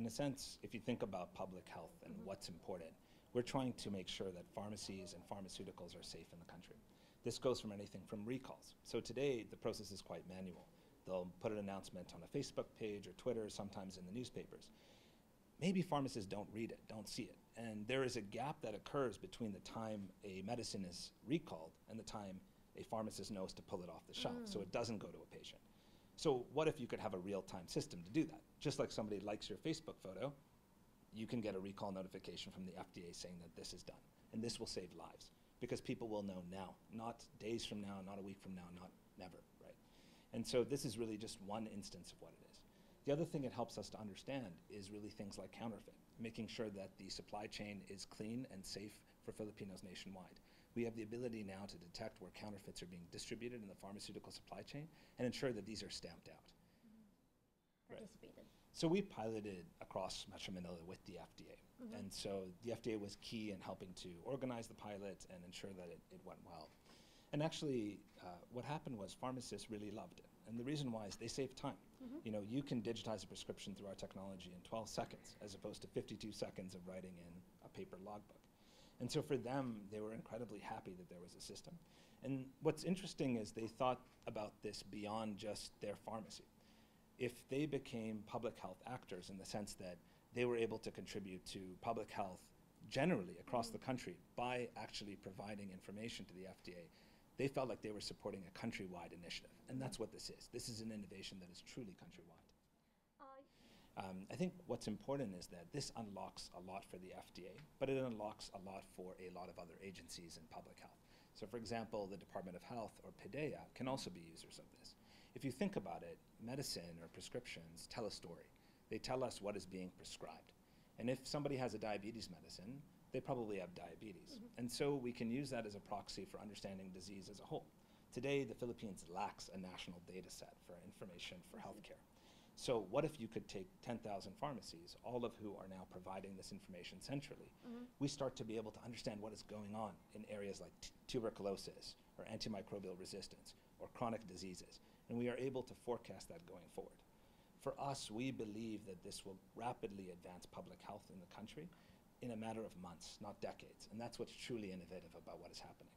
a sense, if you think about public health and what's important, we're trying to make sure that pharmacies and pharmaceuticals are safe in the country. This goes from anything from recalls. So today, the process is quite manual. They'll put an announcement on a Facebook page or Twitter, sometimes in the newspapers. Maybe pharmacists don't read it, don't see it. And there is a gap that occurs between the time a medicine is recalled and the time a pharmacist knows to pull it off the shelf, so it doesn't go to a patient. So what if you could have a real-time system to do that? Just like somebody likes your Facebook photo, you can get a recall notification from the FDA saying that this is done. And this will save lives, because people will know now, not days from now, not a week from now, not never, right? And so this is really just one instance of what it is. The other thing it helps us to understand is really things like counterfeit, making sure that the supply chain is clean and safe for Filipinos nationwide. We have the ability now to detect where counterfeits are being distributed in the pharmaceutical supply chain and ensure that these are stamped out. Participated. So we piloted across Metro Manila with the FDA. And so the FDA was key in helping to organize the pilot and ensure that it went well. And actually, what happened was pharmacists really loved it. And the reason why is they save time. You know, you can digitize a prescription through our technology in 12 seconds, as opposed to 52 seconds of writing in a paper logbook. And so for them, they were incredibly happy that there was a system. And what's interesting is they thought about this beyond just their pharmacy. If they became public health actors in the sense that they were able to contribute to public health generally across the country by actually providing information to the FDA, they felt like they were supporting a countrywide initiative. And that's what this is. This is an innovation that is truly countrywide. I think what's important is that this unlocks a lot for the FDA, but it unlocks a lot for a lot of other agencies in public health. So for example, the Department of Health or PDEA can also be users of this. If you think about it, medicine or prescriptions tell a story. They tell us what is being prescribed. And if somebody has a diabetes medicine, they probably have diabetes. And so we can use that as a proxy for understanding disease as a whole. Today, the Philippines lacks a national data set for information for healthcare. So what if you could take 10,000 pharmacies, all of who are now providing this information centrally? We start to be able to understand what is going on in areas like tuberculosis or antimicrobial resistance or chronic diseases. And we are able to forecast that going forward. For us, we believe that this will rapidly advance public health in the country in a matter of months, not decades. And that's what's truly innovative about what is happening.